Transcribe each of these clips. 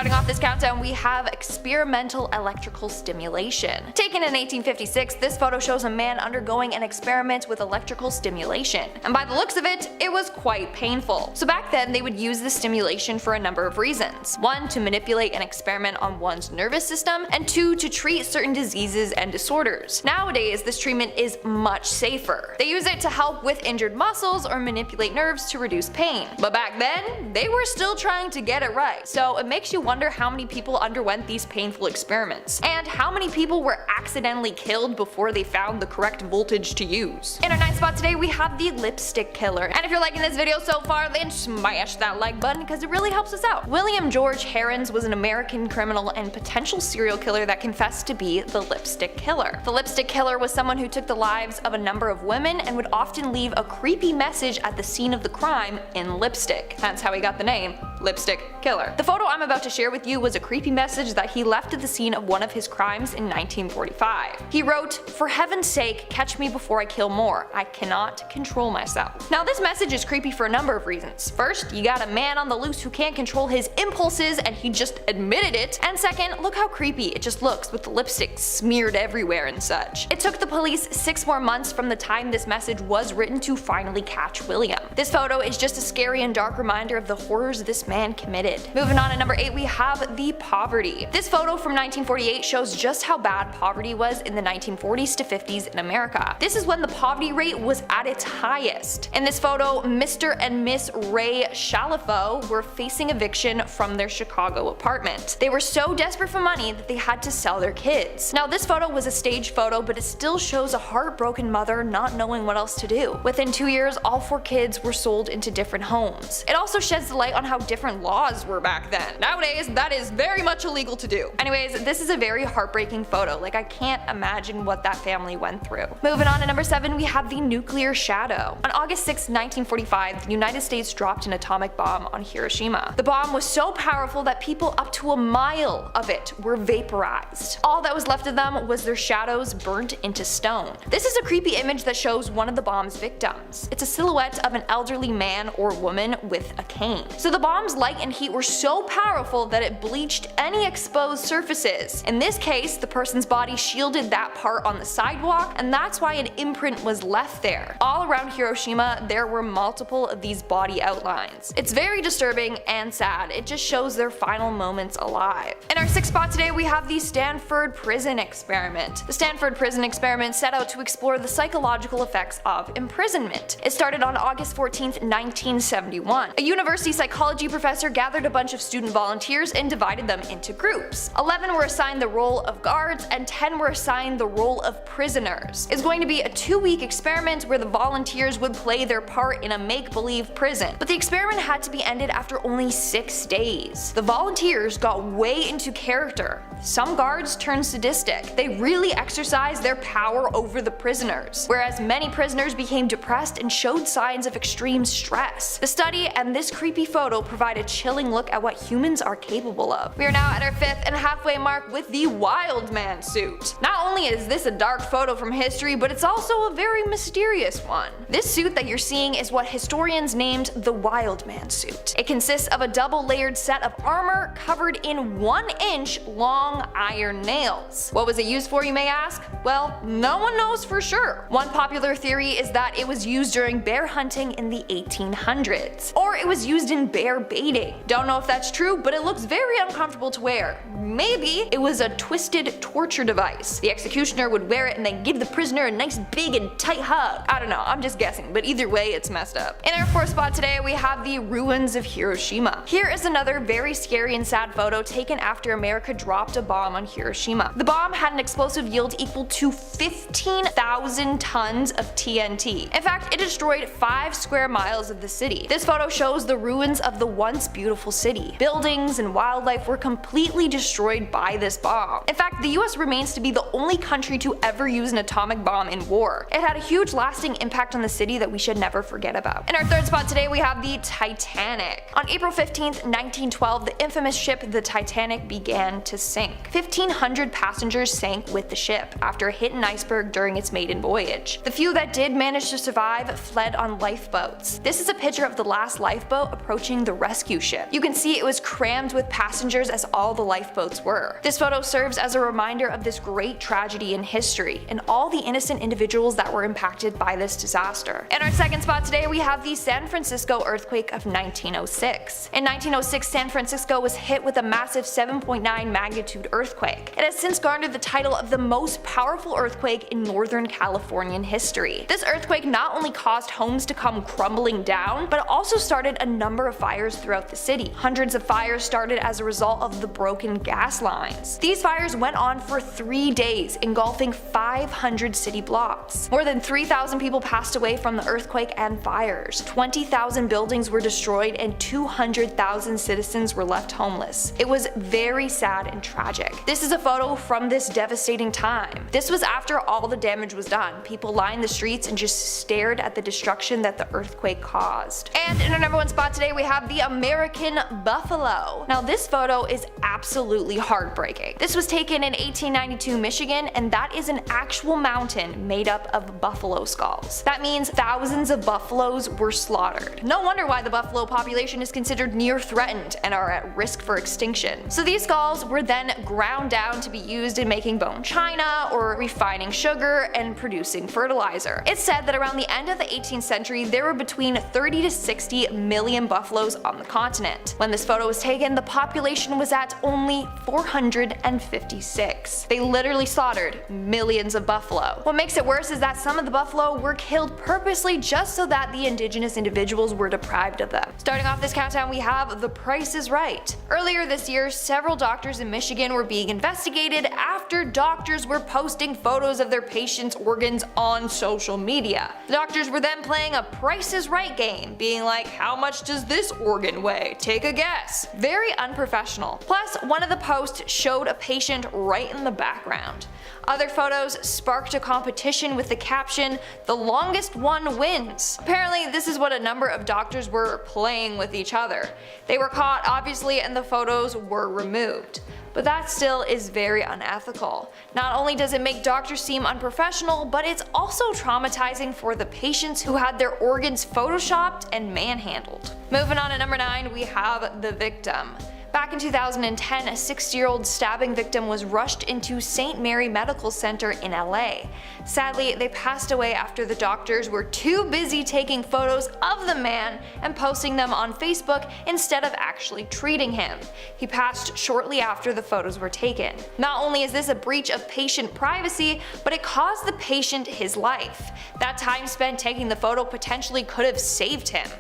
Starting off this countdown, we have experimental electrical stimulation. Taken in 1856, this photo shows a man undergoing an experiment with electrical stimulation. And by the looks of it, it was quite painful. So back then, they would use this stimulation for a number of reasons. 1, to manipulate and experiment on one's nervous system, and 2, to treat certain diseases and disorders. Nowadays, this treatment is much safer. They use it to help with injured muscles or manipulate nerves to reduce pain. But back then, they were still trying to get it right. So it makes you wonder how many people underwent these painful experiments, and how many people were accidentally killed before they found the correct voltage to use. In our 9th spot today, we have the lipstick killer. And if you're liking this video so far, then smash that like button because it really helps us out. William George Herons was an American criminal and potential serial killer that confessed to be the lipstick killer. The lipstick killer was someone who took the lives of a number of women and would often leave a creepy message at the scene of the crime in lipstick. That's how he got the name, Lipstick Killer. The photo I'm about to share with you was a creepy message that he left at the scene of one of his crimes in 1945. He wrote, "For heaven's sake, catch me before I kill more. I cannot control myself." Now this message is creepy for a number of reasons. First, you got a man on the loose who can't control his impulses and he just admitted it. And second, look how creepy it just looks with the lipstick smeared everywhere and such. It took the police 6 more months from the time this message was written to finally catch William. This photo is just a scary and dark reminder of the horrors this man committed. Moving on to number 8, we have the poverty. This photo from 1948 shows just how bad poverty was in the 1940s to 50s in America. This is when the poverty rate was at its highest. In this photo, Mr. and Miss Ray Shalafo were facing eviction from their Chicago apartment. They were so desperate for money that they had to sell their kids. Now this photo was a staged photo, but it still shows a heartbroken mother not knowing what else to do. Within 2 years, all 4 kids were sold into different homes. It also sheds the light on how different laws were back then. Nowadays, that is very much illegal to do. Anyways, this is a very heartbreaking photo. Like, I can't imagine what that family went through. Moving on to number 7, we have the nuclear shadow. On August 6, 1945, the United States dropped an atomic bomb on Hiroshima. The bomb was so powerful that people up to a mile of it were vaporized. All that was left of them was their shadows burnt into stone. This is a creepy image that shows one of the bomb's victims. It's a silhouette of an elderly man or woman with a cane. So the bomb's light and heat were so powerful that it bleached any exposed surfaces. In this case, the person's body shielded that part on the sidewalk, and that's why an imprint was left there. All around Hiroshima, there were multiple of these body outlines. It's very disturbing and sad. It just shows their final moments alive. In our 6th spot today, we have the Stanford Prison Experiment. The Stanford Prison Experiment set out to explore the psychological effects of imprisonment. It started on August 14th, 1971. A university psychology professor gathered a bunch of student volunteers and divided them into groups. 11 were assigned the role of guards and 10 were assigned the role of prisoners. It's going to be a 2-week experiment where the volunteers would play their part in a make-believe prison. But the experiment had to be ended after only 6 days. The volunteers got way into character. Some guards turned sadistic. They really exercised their power over the prisoners, whereas many prisoners became depressed and showed signs of extreme stress. The study and this creepy photo provide a chilling look at what humans are capable of. We are now at our 5th and halfway mark with the Wild Man suit. Not only is this a dark photo from history, but it's also a very mysterious one. This suit that you're seeing is what historians named the Wild Man suit. It consists of a double-layered set of armor covered in 1-inch long iron nails. What was it used for, you may ask? Well, no one knows for sure. One popular theory is that it was used during bear hunting in the 1800s, or it was used in bear baiting. Don't know if that's true, but it looks very uncomfortable to wear. Maybe it was a twisted torture device. The executioner would wear it and then give the prisoner a nice big and tight hug. I don't know, I'm just guessing, but either way it's messed up. In our 4th spot today, we have the ruins of Hiroshima. Here is another very scary and sad photo taken after America dropped a bomb on Hiroshima. The bomb had an explosive yield equal to 15,000 tons of TNT. In fact, it destroyed 5 square miles of the city. This photo shows the ruins of the once beautiful city. Buildings and wildlife were completely destroyed by this bomb. In fact, the US remains to be the only country to ever use an atomic bomb in war. It had a huge lasting impact on the city that we should never forget about. In our 3rd spot today, we have the Titanic. On April 15th, 1912, the infamous ship the Titanic began to sink. sink. 1,500 passengers sank with the ship after it hit an iceberg during its maiden voyage. The few that did manage to survive fled on lifeboats. This is a picture of the last lifeboat approaching the rescue ship. You can see it was crammed with passengers as all the lifeboats were. This photo serves as a reminder of this great tragedy in history and all the innocent individuals that were impacted by this disaster. In our second spot today, we have the San Francisco earthquake of 1906. In 1906, San Francisco was hit with a massive 7.9 magnitude earthquake. It has since garnered the title of the most powerful earthquake in Northern Californian history. This earthquake not only caused homes to come crumbling down, but also started a number of fires throughout the city. Hundreds of fires started as a result of the broken gas lines. These fires went on for 3 days, engulfing 500 city blocks. More than 3,000 people passed away from the earthquake and fires. 20,000 buildings were destroyed and 200,000 citizens were left homeless. It was very sad and tragic. This is a photo from this devastating time. This was after all the damage was done. People lined the streets and just stared at the destruction that the earthquake caused. And in our number one spot today, we have the American buffalo. Now this photo is absolutely heartbreaking. This was taken in 1892 Michigan, and that is an actual mountain made up of buffalo skulls. That means thousands of buffaloes were slaughtered. No wonder why the buffalo population is considered near threatened and are at risk for extinction. So these skulls were then ground down to be used in making bone china or refining sugar and producing fertilizer. It's said that around the end of the 18th century there were between 30 to 60 million buffaloes on the continent. When this photo was taken, the population was at only 456. They literally slaughtered millions of buffalo. What makes it worse is that some of the buffalo were killed purposely just so that the indigenous individuals were deprived of them. Starting off this countdown, we have The Price is Right. Earlier this year, several doctors in Michigan were being investigated after doctors were posting photos of their patients' organs on social media. The doctors were then playing a Price is Right game, being like, how much does this organ weigh? Take a guess. Very unprofessional. Plus, one of the posts showed a patient right in the background. Other photos sparked a competition with the caption, "The longest one wins." Apparently, this is what a number of doctors were playing with each other. They were caught, obviously, and the photos were removed. But that still is very unethical. Not only does it make doctors seem unprofessional, but it's also traumatizing for the patients who had their organs photoshopped and manhandled. Moving on to number 9, we have The Victim. Back in 2010, a 60-year-old stabbing victim was rushed into St. Mary Medical Center in LA. Sadly, they passed away after the doctors were too busy taking photos of the man and posting them on Facebook instead of actually treating him. He passed shortly after the photos were taken. Not only is this a breach of patient privacy, but it cost the patient his life. That time spent taking the photo potentially could have saved him.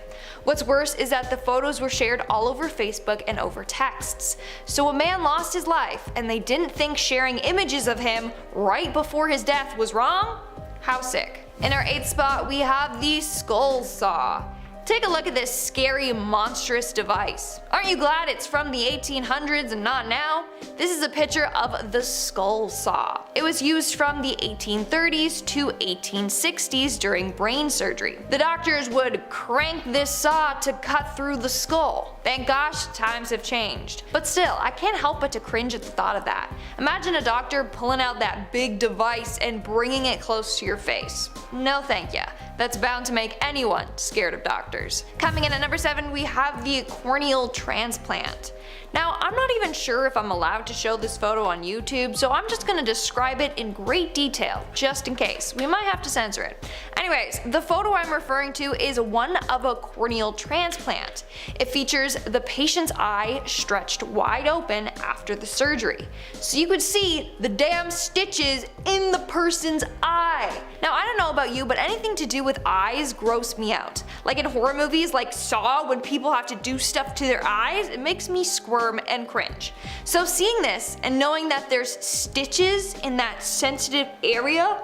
What's worse is that the photos were shared all over Facebook and over texts. So a man lost his life and they didn't think sharing images of him right before his death was wrong? How sick. In our 8th spot, we have the skull saw. Take a look at this scary, monstrous device. Aren't you glad it's from the 1800s and not now? This is a picture of the skull saw. It was used from the 1830s to 1860s during brain surgery. The doctors would crank this saw to cut through the skull. Thank gosh, times have changed. But still, I can't help but to cringe at the thought of that. Imagine a doctor pulling out that big device and bringing it close to your face. No thank ya. That's bound to make anyone scared of doctors. Coming in at number 7, we have the corneal transplant. Now, I'm not even sure if I'm allowed to show this photo on YouTube, so I'm just gonna describe it in great detail, just in case. We might have to censor it. Anyways, the photo I'm referring to is one of a corneal transplant. It features the patient's eye stretched wide open after the surgery. So you could see the damn stitches in the person's eye. Now, I don't know about you, but anything to do with eyes gross me out. Like in horror movies like Saw, when people have to do stuff to their eyes, it makes me squirm and cringe. So seeing this and knowing that there's stitches in that sensitive area,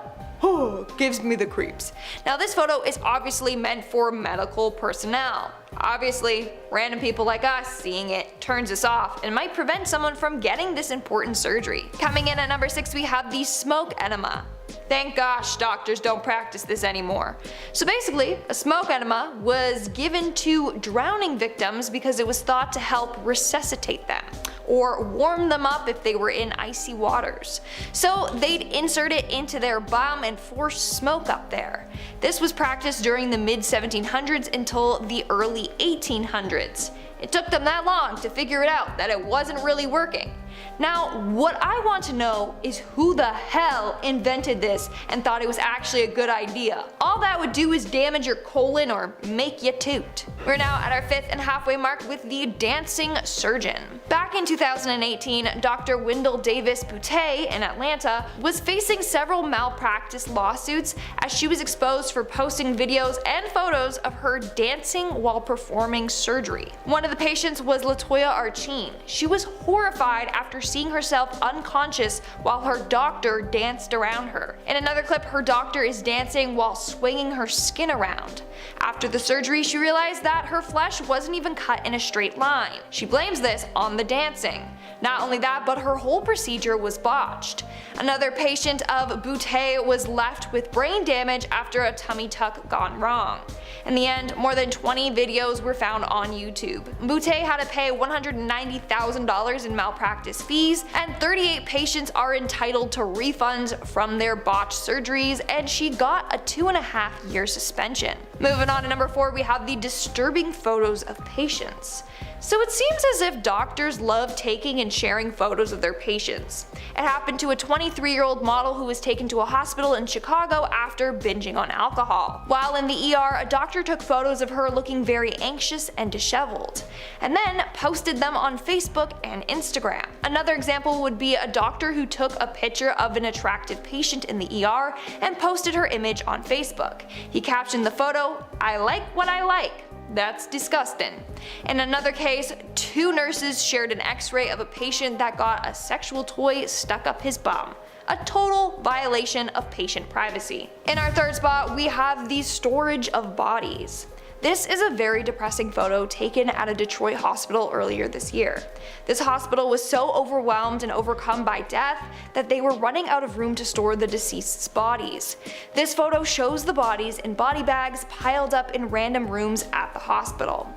gives me the creeps. Now this photo is obviously meant for medical personnel. Obviously, random people like us seeing it turns us off and might prevent someone from getting this important surgery. Coming in at number 6, we have the smoke enema. Thank gosh doctors don't practice this anymore. So basically, a smoke enema was given to drowning victims because it was thought to help resuscitate them. or warm them up if they were in icy waters. So they'd insert it into their bum and force smoke up there. This was practiced during the mid-1700s until the early 1800s. It took them that long to figure it out that it wasn't really working. Now, what I want to know is who the hell invented this and thought it was actually a good idea. All that would do is damage your colon or make you toot. We're now at our 5th and halfway mark with the dancing surgeon. Back in 2018, Dr. Wendell Davis Boutte in Atlanta was facing several malpractice lawsuits as she was exposed for posting videos and photos of her dancing while performing surgery. One of the patients was Latoya Archine. She was horrified after seeing herself unconscious while her doctor danced around her. In another clip, her doctor is dancing while swinging her skin around. After the surgery, she realized that her flesh wasn't even cut in a straight line. She blames this on the dancing. Not only that, but her whole procedure was botched. Another patient of Boutte was left with brain damage after a tummy tuck gone wrong. In the end, more than 20 videos were found on YouTube. Boutte had to pay $190,000 in malpractice fees, and 38 patients are entitled to refunds from their botched surgeries, and she got a 2.5-year suspension. Moving on to number 4, we have the disturbing photos of patients. So it seems as if doctors love taking and sharing photos of their patients. It happened to a 23-year-old model who was taken to a hospital in Chicago after binging on alcohol. While in the ER, a doctor took photos of her looking very anxious and disheveled, and then posted them on Facebook and Instagram. Another example would be a doctor who took a picture of an attractive patient in the ER and posted her image on Facebook. He captioned the photo, "I like what I like. That's disgusting." In another case, 2 nurses shared an x-ray of a patient that got a sexual toy stuck up his bum. A total violation of patient privacy. In our 3rd spot, we have the storage of bodies. This is a very depressing photo taken at a Detroit hospital earlier this year. This hospital was so overwhelmed and overcome by death that they were running out of room to store the deceased's bodies. This photo shows the bodies in body bags piled up in random rooms at the hospital.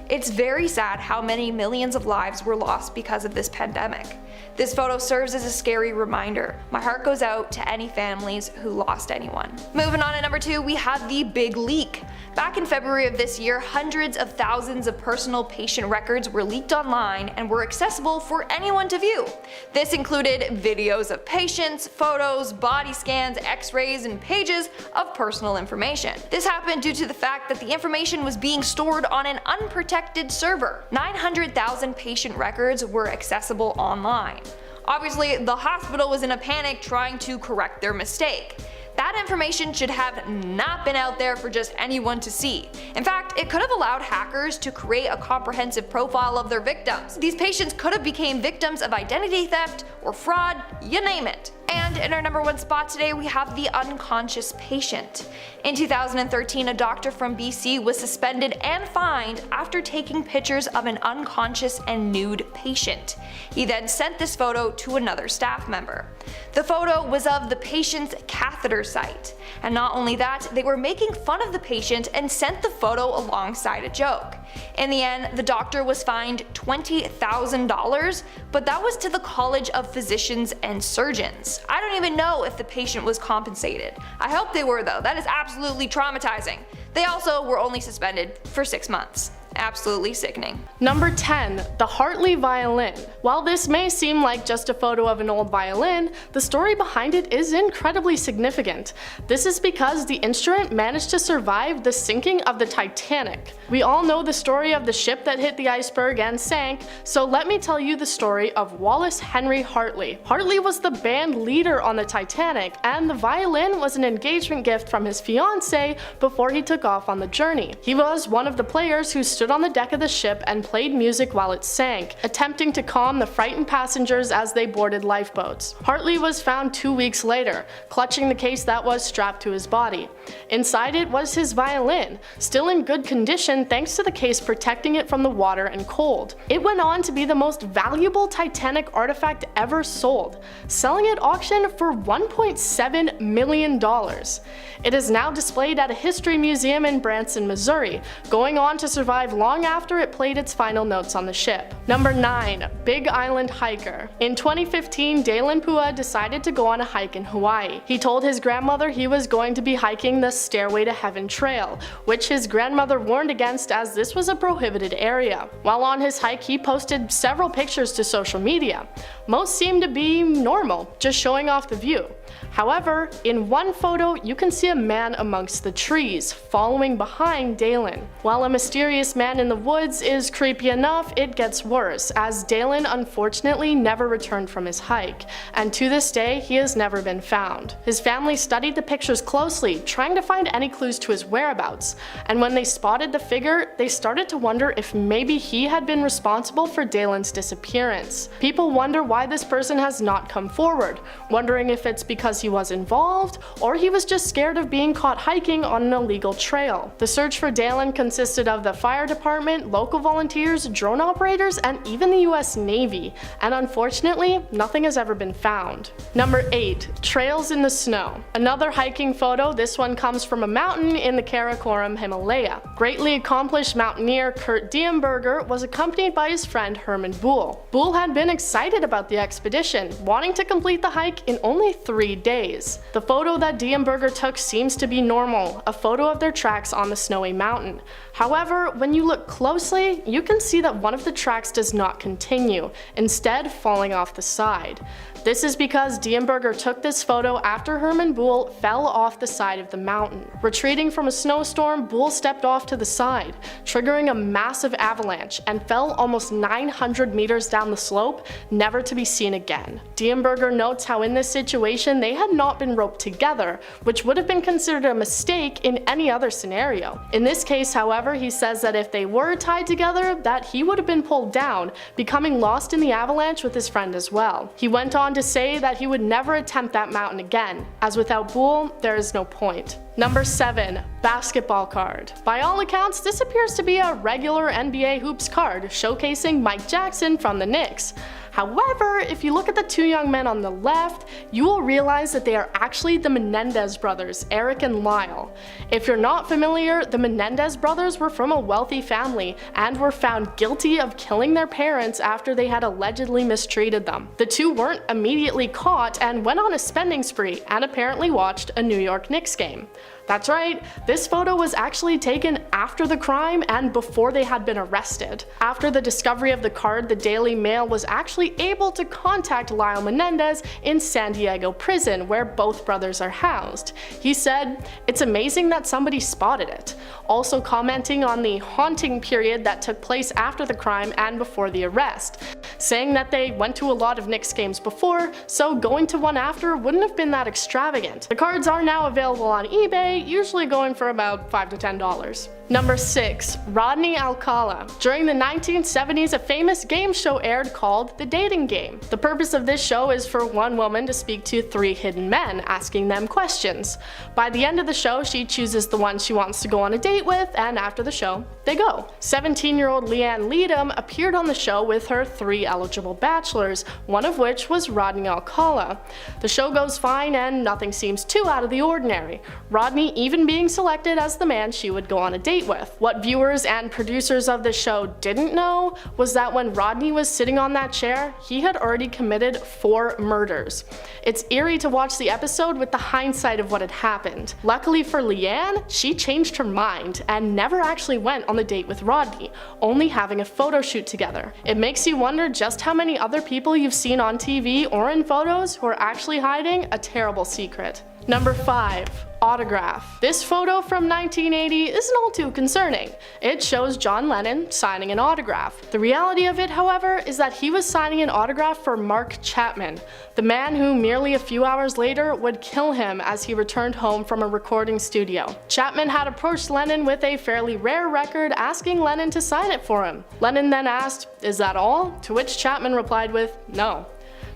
It's very sad how many millions of lives were lost because of this pandemic. This photo serves as a scary reminder. My heart goes out to any families who lost anyone. Moving on to number 2, we have the big leak. Back in February of this year, hundreds of thousands of personal patient records were leaked online and were accessible for anyone to view. This included videos of patients, photos, body scans, x-rays, and pages of personal information. This happened due to the fact that the information was being stored on an unprotected server. 900,000 patient records were accessible online. Obviously, the hospital was in a panic trying to correct their mistake. That information should have not been out there for just anyone to see. In fact, it could have allowed hackers to create a comprehensive profile of their victims. These patients could have become victims of identity theft or fraud, you name it. And in our number 1 spot today, we have the unconscious patient. In 2013, a doctor from BC was suspended and fined after taking pictures of an unconscious and nude patient. He then sent this photo to another staff member. The photo was of the patient's catheter site. And not only that, they were making fun of the patient and sent the photo alongside a joke. In the end, the doctor was fined $20,000, but that was to the College of Physicians and Surgeons. I don't even know if the patient was compensated. I hope they were though, that is absolutely traumatizing. They also were only suspended for 6 months. Absolutely sickening. Number 10. The Hartley Violin. While this may seem like just a photo of an old violin, the story behind it is incredibly significant. This is because the instrument managed to survive the sinking of the Titanic. We all know the story of the ship that hit the iceberg and sank, so let me tell you the story of Wallace Henry Hartley. Hartley was the band leader on the Titanic, and the violin was an engagement gift from his fiancée before he took off on the journey. He was one of the players who stood on the deck of the ship and played music while it sank, attempting to calm the frightened passengers as they boarded lifeboats. Hartley was found 2 weeks later, clutching the case that was strapped to his body. Inside it was his violin, still in good condition thanks to the case protecting it from the water and cold. It went on to be the most valuable Titanic artifact ever sold, selling at auction for $1.7 million. It is now displayed at a history museum in Branson, Missouri, going on to survive long after it played its final notes on the ship. Number 9. Big Island Hiker. In 2015, Dalen Pua decided to go on a hike in Hawaii. He told his grandmother he was going to be hiking the Stairway to Heaven Trail, which his grandmother warned against as this was a prohibited area. While on his hike, he posted several pictures to social media. Most seemed to be normal, just showing off the view. However, in one photo, you can see a man amongst the trees, following behind Dalen. While a mysterious man in the woods is creepy enough, it gets worse, as Dalen unfortunately never returned from his hike, and to this day, he has never been found. His family studied the pictures closely, trying to find any clues to his whereabouts, and when they spotted the figure, they started to wonder if maybe he had been responsible for Dalen's disappearance. People wonder why this person has not come forward, wondering if it's because he was involved, or he was just scared of being caught hiking on an illegal trail. The search for Dalen consisted of the fire department, local volunteers, drone operators, and even the US Navy, and unfortunately, nothing has ever been found. Number 8. Trails in the Snow. Another hiking photo, this one comes from a mountain in the Karakoram Himalaya. Greatly accomplished mountaineer Kurt Diemberger was accompanied by his friend Herman Buhl. Buhl had been excited about the expedition, wanting to complete the hike in only 3 days. The photo that Diemberger took seems to be normal, a photo of their tracks on the snowy mountain. However, when you look closely, you can see that one of the tracks does not continue, instead falling off the side. This is because Diemberger took this photo after Herman Buhl fell off the side of the mountain. Retreating from a snowstorm, Buhl stepped off to the side, triggering a massive avalanche, and fell almost 900 meters down the slope, never to be seen again. Diemberger notes how in this situation they had not been roped together, which would have been considered a mistake in any other scenario. In this case, however, he says that if they were tied together, that he would have been pulled down, becoming lost in the avalanche with his friend as well. He went on to say that he would never attempt that mountain again, as without Buhl, there is no point. Number 7. Basketball card. By all accounts, this appears to be a regular NBA hoops card, showcasing Mike Jackson from the Knicks. However, if you look at the 2 young men on the left, you will realize that they are actually the Menendez brothers, Eric and Lyle. If you're not familiar, the Menendez brothers were from a wealthy family and were found guilty of killing their parents after they had allegedly mistreated them. The 2 weren't immediately caught and went on a spending spree and apparently watched a New York Knicks game. That's right, this photo was actually taken after the crime and before they had been arrested. After the discovery of the card, the Daily Mail was actually able to contact Lyle Menendez in San Diego prison, where both brothers are housed. He said, "It's amazing that somebody spotted it," also commenting on the haunting period that took place after the crime and before the arrest, saying that they went to a lot of Knicks games before, so going to one after wouldn't have been that extravagant. The cards are now available on eBay, usually going for about $5 to $10. Number 6. Rodney Alcala. During the 1970s, a famous game show aired called The Dating Game. The purpose of this show is for one woman to speak to 3 hidden men, asking them questions. By the end of the show, she chooses the one she wants to go on a date with, and after the show, they go. 17-year-old Leanne Leadham appeared on the show with her 3 eligible bachelors, one of which was Rodney Alcala. The show goes fine and nothing seems too out of the ordinary, Rodney even being selected as the man she would go on a date with. What viewers and producers of the show didn't know was that when Rodney was sitting on that chair, he had already committed 4 murders. It's eerie to watch the episode with the hindsight of what had happened. Luckily for Leanne, she changed her mind and never actually went on the date with Rodney, only having a photo shoot together. It makes you wonder just how many other people you've seen on TV or in photos who are actually hiding a terrible secret. Number 5. Autograph. This photo from 1980 isn't all too concerning. It shows John Lennon signing an autograph. The reality of it, however, is that he was signing an autograph for Mark Chapman, the man who merely a few hours later would kill him as he returned home from a recording studio. Chapman had approached Lennon with a fairly rare record, asking Lennon to sign it for him. Lennon then asked, "Is that all?" To which Chapman replied with, "No."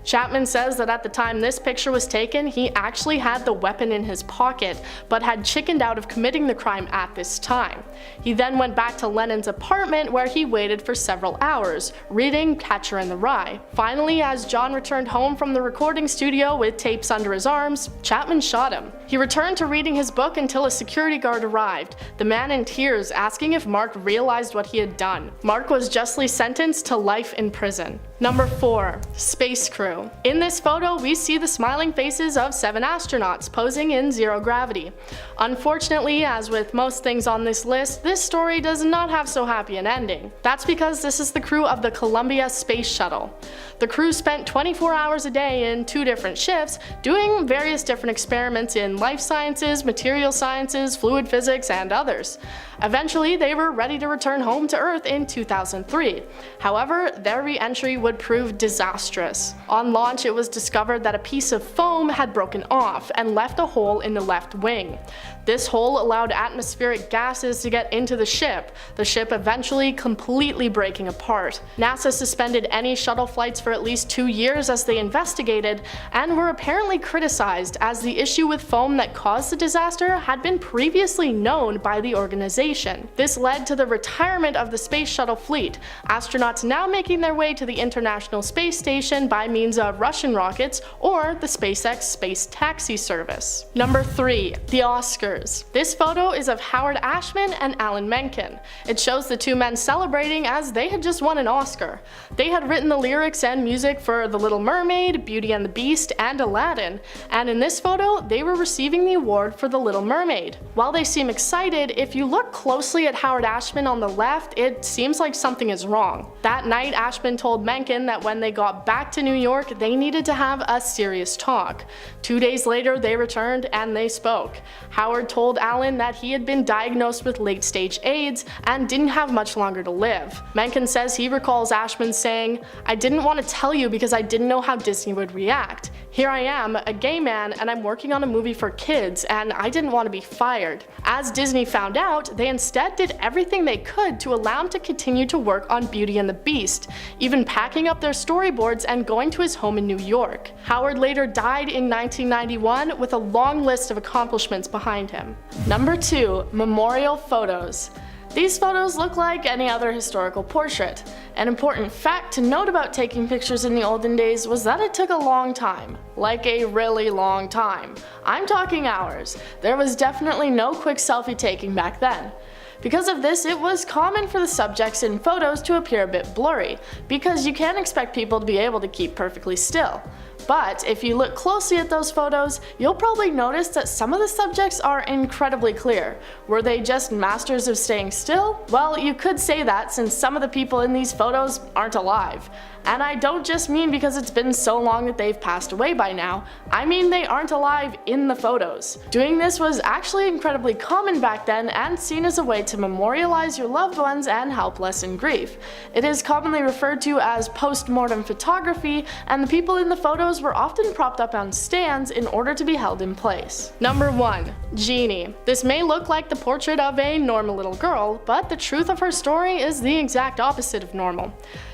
Chapman says that at the time this picture was taken, he actually had the weapon in his pocket, but had chickened out of committing the crime at this time. He then went back to Lennon's apartment where he waited for several hours, reading Catcher in the Rye. Finally, as John returned home from the recording studio with tapes under his arms, Chapman shot him. He returned to reading his book until a security guard arrived, the man in tears asking if Mark realized what he had done. Mark was justly sentenced to life in prison. Number 4. Space Crew. In this photo, we see the smiling faces of 7 astronauts posing in zero gravity. Unfortunately, as with most things on this list, this story does not have so happy an ending. That's because this is the crew of the Columbia Space Shuttle. The crew spent 24 hours a day in 2 different shifts doing various different experiments in life sciences, material sciences, fluid physics, and others. Eventually, they were ready to return home to Earth in 2003. However, their re-entry would prove disastrous. On launch, it was discovered that a piece of foam had broken off and left a hole in the left wing. This hole allowed atmospheric gases to get into the ship eventually completely breaking apart. NASA suspended any shuttle flights for at least 2 years as they investigated, and were apparently criticized as the issue with foam that caused the disaster had been previously known by the organization. This led to the retirement of the space shuttle fleet, astronauts now making their way to the International Space Station by means of Russian rockets or the SpaceX Space Taxi service. Number 3. The Oscars. This photo is of Howard Ashman and Alan Menken. It shows the 2 men celebrating as they had just won an Oscar. They had written the lyrics and music for The Little Mermaid, Beauty and the Beast, and Aladdin, and in this photo, they were receiving the award for The Little Mermaid. While they seem excited, if you look closely at Howard Ashman on the left, it seems like something is wrong. That night, Ashman told Menken that when they got back to New York, they needed to have a serious talk. 2 days later, they returned and they spoke. Howard told Alan that he had been diagnosed with late-stage AIDS and didn't have much longer to live. Menken says he recalls Ashman saying, "I didn't want to tell you because I didn't know how Disney would react. Here I am, a gay man, and I'm working on a movie for kids, and I didn't want to be fired." As Disney found out, they instead did everything they could to allow him to continue to work on Beauty and the Beast, even packing up their storyboards and going to his home in New York. Howard later died in 1991 with a long list of accomplishments behind him. Number 2. Memorial photos. These photos look like any other historical portrait. An important fact to note about taking pictures in the olden days was that it took a long time. Like a really long time. I'm talking hours. There was definitely no quick selfie taking back then. Because of this, it was common for the subjects in photos to appear a bit blurry, because you can't expect people to be able to keep perfectly still. But if you look closely at those photos, you'll probably notice that some of the subjects are incredibly clear. Were they just masters of staying still? Well, you could say that since some of the people in these photos aren't alive. And I don't just mean because it's been so long that they've passed away by now, I mean they aren't alive in the photos. Doing this was actually incredibly common back then and seen as a way to memorialize your loved ones and help lessen grief. It is commonly referred to as post-mortem photography, and the people in the photos were often propped up on stands in order to be held in place. Number 1. Jeannie. This may look like the portrait of a normal little girl, but the truth of her story is the exact opposite of normal.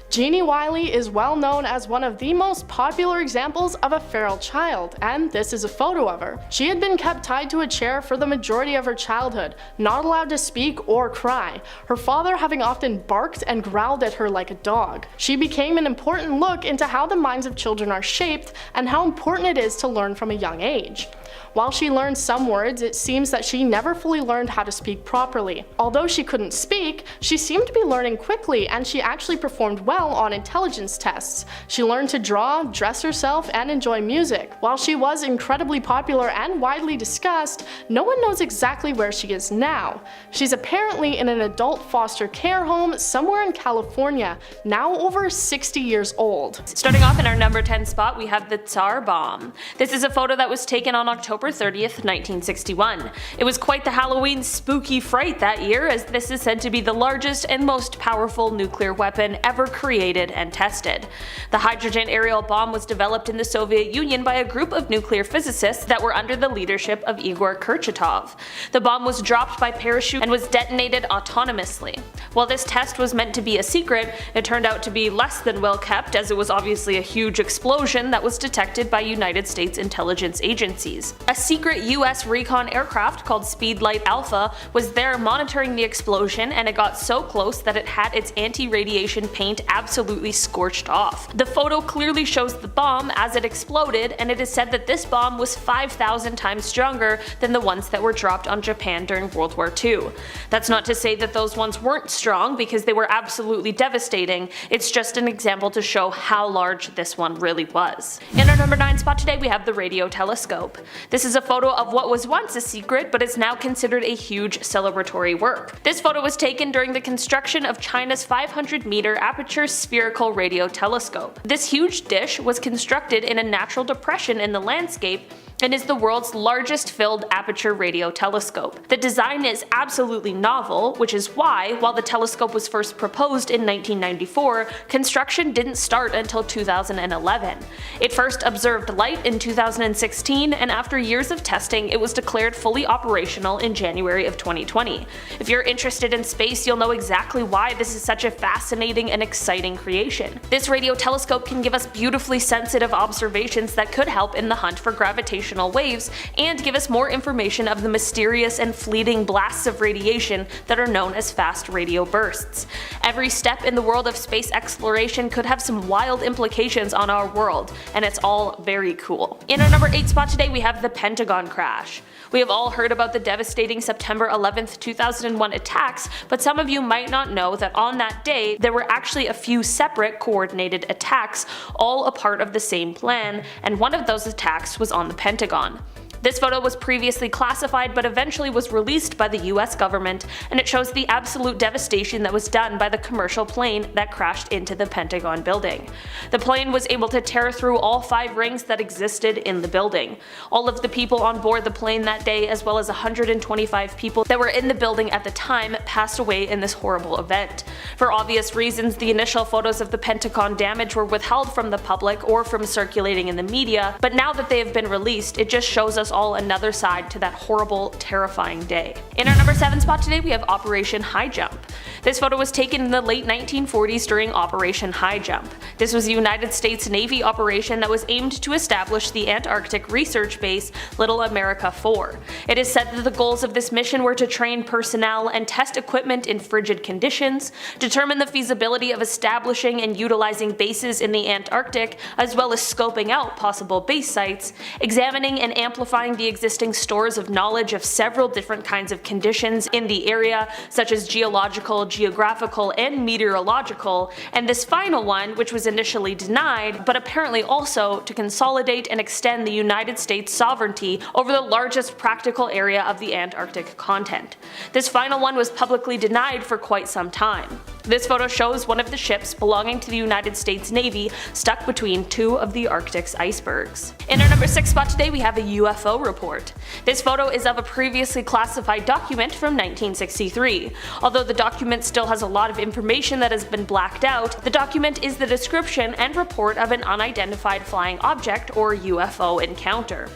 Jeannie Wiley is well known as one of the most popular examples of a feral child, and this is a photo of her. She had been kept tied to a chair for the majority of her childhood, not allowed to speak or cry, her father having often barked and growled at her like a dog. She became an important look into how the minds of children are shaped and how important it is to learn from a young age. While she learned some words, it seems that she never fully learned how to speak properly. Although she couldn't speak, she seemed to be learning quickly, and she actually performed well on intelligence tests. She learned to draw, dress herself, and enjoy music. While she was incredibly popular and widely discussed, no one knows exactly where she is now. She's apparently in an adult foster care home somewhere in California, now over 60 years old. Starting off in our number 10 spot, we have the Tsar Bomb. This is a photo that was taken on October 30th, 1961. It was quite the Halloween spooky fright that year, as this is said to be the largest and most powerful nuclear weapon ever created and tested. The hydrogen aerial bomb was developed in the Soviet Union by a group of nuclear physicists that were under the leadership of Igor Kurchatov. The bomb was dropped by parachute and was detonated autonomously. While this test was meant to be a secret, it turned out to be less than well kept, as it was obviously a huge explosion that was detected by United States intelligence agencies. A secret US recon aircraft called Speedlight Alpha was there monitoring the explosion, and it got so close that it had its anti-radiation paint absolutely scorched off. The photo clearly shows the bomb as it exploded, and it is said that this bomb was 5,000 times stronger than the ones that were dropped on Japan during World War II. That's not to say that those ones weren't strong, because they were absolutely devastating. It's just an example to show how large this one really was. In our number 9 spot today, we have the radio telescope. This is a photo of what was once a secret, but is now considered a huge celebratory work. This photo was taken during the construction of China's 500-meter aperture spherical radio telescope. This huge dish was constructed in a natural depression in the landscape and is the world's largest filled aperture radio telescope. The design is absolutely novel, which is why, while the telescope was first proposed in 1994, construction didn't start until 2011. It first observed light in 2016, and after years of testing, it was declared fully operational in January of 2020. If you're interested in space, you'll know exactly why this is such a fascinating and exciting creation. This radio telescope can give us beautifully sensitive observations that could help in the hunt for gravitational waves and give us more information of the mysterious and fleeting blasts of radiation that are known as fast radio bursts. Every step in the world of space exploration could have some wild implications on our world, and it's all very cool. In our number 8 spot today, we have the Pentagon crash. We have all heard about the devastating September 11th, 2001 attacks, but some of you might not know that on that day, there were actually a few separate coordinated attacks, all a part of the same plan, and one of those attacks was on the Pentagon. This photo was previously classified but eventually was released by the US government, and it shows the absolute devastation that was done by the commercial plane that crashed into the Pentagon building. The plane was able to tear through all 5 rings that existed in the building. All of the people on board the plane that day, as well as 125 people that were in the building at the time, passed away in this horrible event. For obvious reasons, the initial photos of the Pentagon damage were withheld from the public or from circulating in the media, but now that they have been released, it just shows us all another side to that horrible, terrifying day. In our number 7 spot today, we have Operation High Jump. This photo was taken in the late 1940s during Operation High Jump. This was a United States Navy operation that was aimed to establish the Antarctic research base Little America 4. It is said that the goals of this mission were to train personnel and test equipment in frigid conditions, determine the feasibility of establishing and utilizing bases in the Antarctic, as well as scoping out possible base sites, examining and amplifying the existing stores of knowledge of several different kinds of conditions in the area, such as geological, geographical, and meteorological, and this final one, which was initially denied, but apparently also to consolidate and extend the United States sovereignty over the largest practical area of the Antarctic continent. This final one was publicly denied for quite some time. This photo shows one of the ships belonging to the United States Navy stuck between 2 of the Arctic's icebergs. In our number 6 spot today, we have a UFO report. This photo is of a previously classified document from 1963. Although the document still has a lot of information that has been blacked out, the document is the description and report of an unidentified flying object or UFO encounter.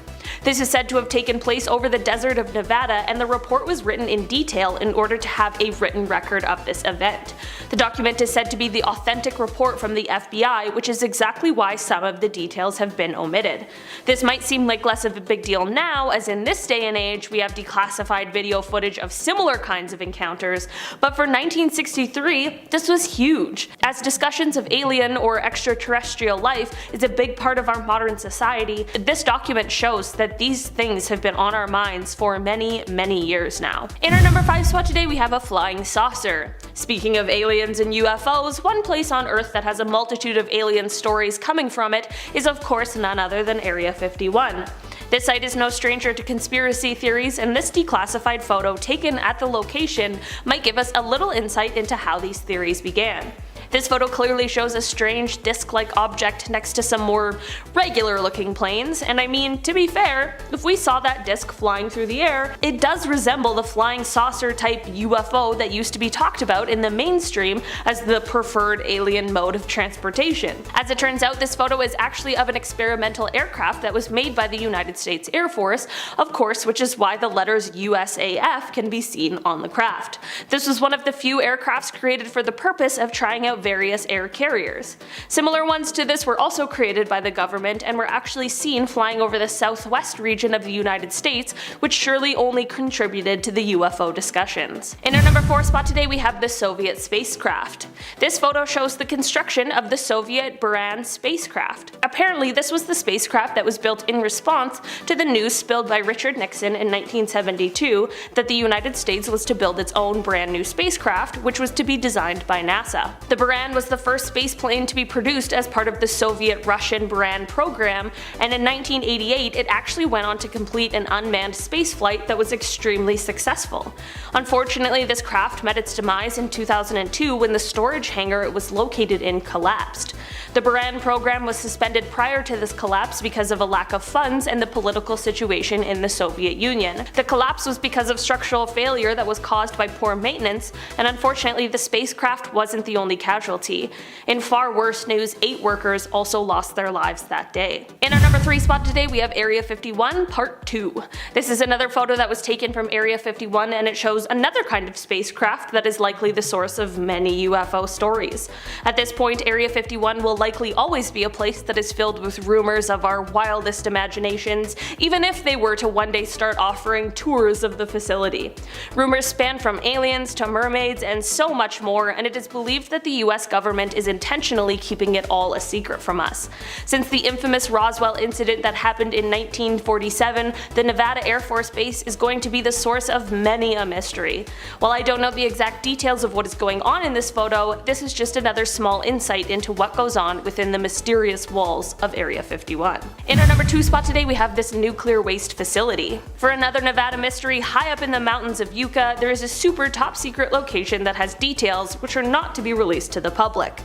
This is said to have taken place over the desert of Nevada, and the report was written in detail in order to have a written record of this event. The document is said to be the authentic report from the FBI, which is exactly why some of the details have been omitted. This might seem like less of a big deal now, as in this day and age we have declassified video footage of similar kinds of encounters, but for 1963 this was huge, as discussions of alien or extraterrestrial life is a big part of our modern society. This document shows that these things have been on our minds for many, many years now. In our number 5 spot today, we have a flying saucer. Speaking of aliens and UFOs, one place on Earth that has a multitude of alien stories coming from it is of course none other than Area 51. This site is no stranger to conspiracy theories, and this declassified photo taken at the location might give us a little insight into how these theories began. This photo clearly shows a strange disc-like object next to some more regular-looking planes, and I mean, to be fair, if we saw that disc flying through the air, it does resemble the flying saucer type UFO that used to be talked about in the mainstream as the preferred alien mode of transportation. As it turns out, this photo is actually of an experimental aircraft that was made by the United States Air Force, of course, which is why the letters USAF can be seen on the craft. This was one of the few aircrafts created for the purpose of trying out various air carriers. Similar ones to this were also created by the government and were actually seen flying over the southwest region of the United States, which surely only contributed to the UFO discussions. In our number 4 spot today we have the Soviet spacecraft. This photo shows the construction of the Soviet Buran spacecraft. Apparently this was the spacecraft that was built in response to the news spilled by Richard Nixon in 1972 that the United States was to build its own brand new spacecraft, which was to be designed by NASA. The Buran was the first spaceplane to be produced as part of the Soviet-Russian Buran program, and in 1988 it actually went on to complete an unmanned spaceflight that was extremely successful. Unfortunately, this craft met its demise in 2002 when the storage hangar it was located in collapsed. The Buran program was suspended prior to this collapse because of a lack of funds and the political situation in the Soviet Union. The collapse was because of structural failure that was caused by poor maintenance, and unfortunately the spacecraft wasn't the only casualty. In far worse news, 8 workers also lost their lives that day. In our number 3 spot today we have Area 51 Part 2. This is another photo that was taken from Area 51, and it shows another kind of spacecraft that is likely the source of many UFO stories. At this point, Area 51 will likely always be a place that is filled with rumors of our wildest imaginations, even if they were to one day start offering tours of the facility. Rumors span from aliens to mermaids and so much more, and it is believed that the US government is intentionally keeping it all a secret from us. Since the infamous Roswell incident that happened in 1947, the Nevada Air Force Base is going to be the source of many a mystery. While I don't know the exact details of what is going on in this photo, this is just another small insight into what goes on within the mysterious walls of Area 51. In our number 2 spot today we have this nuclear waste facility. For another Nevada mystery, high up in the mountains of Yucca, there is a super top secret location that has details which are not to be released to the public.